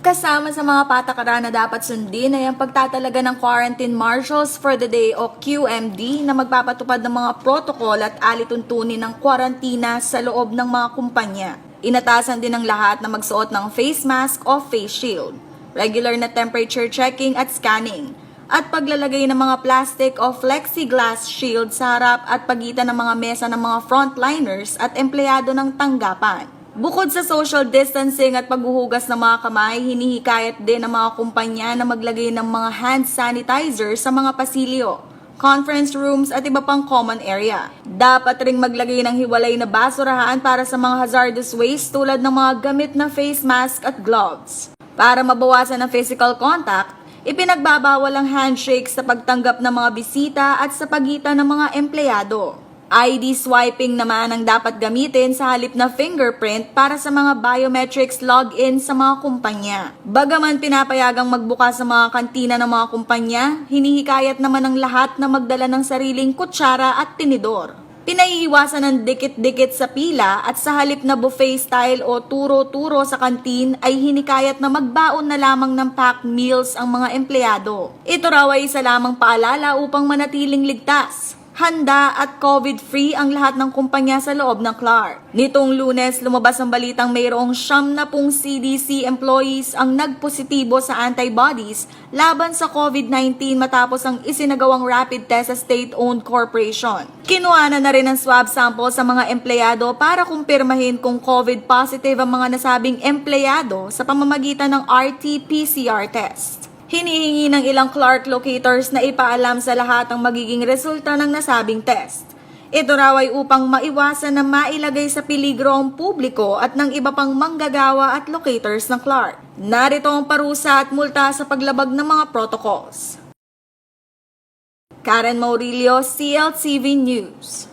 Kasama sa mga patakaran na dapat sundin ay ang pagtatalaga ng Quarantine Marshals for the Day o QMD na magpapatupad ng mga protokol at alituntunin ng kwarantina sa loob ng mga kumpanya. Inatasan din ng lahat na magsuot ng face mask o face shield, regular na temperature checking at scanning, at paglalagay ng mga plastic o plexiglass shield sa harap at pagitan ng mga mesa ng mga frontliners at empleyado ng tanggapan. Bukod sa social distancing at paghuhugas ng mga kamay, hinihikayat din ng mga kumpanya na maglagay ng mga hand sanitizer sa mga pasilyo, conference rooms at iba pang common area. Dapat ring maglagay ng hiwalay na basurahan para sa mga hazardous waste tulad ng mga gamit na face mask at gloves. Para mabawasan ang physical contact, ipinagbabawal ang handshake sa pagtanggap ng mga bisita at sa pagitan ng mga empleyado. ID swiping naman ang dapat gamitin sa halip na fingerprint para sa mga biometrics login sa mga kumpanya. Bagaman pinapayagang magbukas sa mga kantina ng mga kumpanya, hinihikayat naman ng lahat na magdala ng sariling kutsara at tinidor. Pinaiiwasan ng dikit-dikit sa pila at sa halip na buffet style o turo-turo sa kantin ay hinikayat na magbaon na lamang ng packed meals ang mga empleyado. Ito raw ay isa lamang paalala upang manatiling ligtas, handa at COVID-free ang lahat ng kumpanya sa loob ng Clark. Nitong Lunes, lumabas ang balitang mayroong 70 CDC employees ang nagpositibo sa antibodies laban sa COVID-19 matapos ang isinagawang rapid test sa state-owned corporation. Kinuha na rin ang swab sample sa mga empleyado para kumpirmahin kung COVID positive ang mga nasabing empleyado sa pamamagitan ng RT-PCR test. Hinihingi ng ilang Clark locators na ipaalam sa lahat ang magiging resulta ng nasabing test. Ito raw ay upang maiwasan na mailagay sa peligro ang publiko at ng iba pang manggagawa at locators ng Clark. Narito ang parusa at multa sa paglabag ng mga protocols. Karen Maurilio, CLTV News.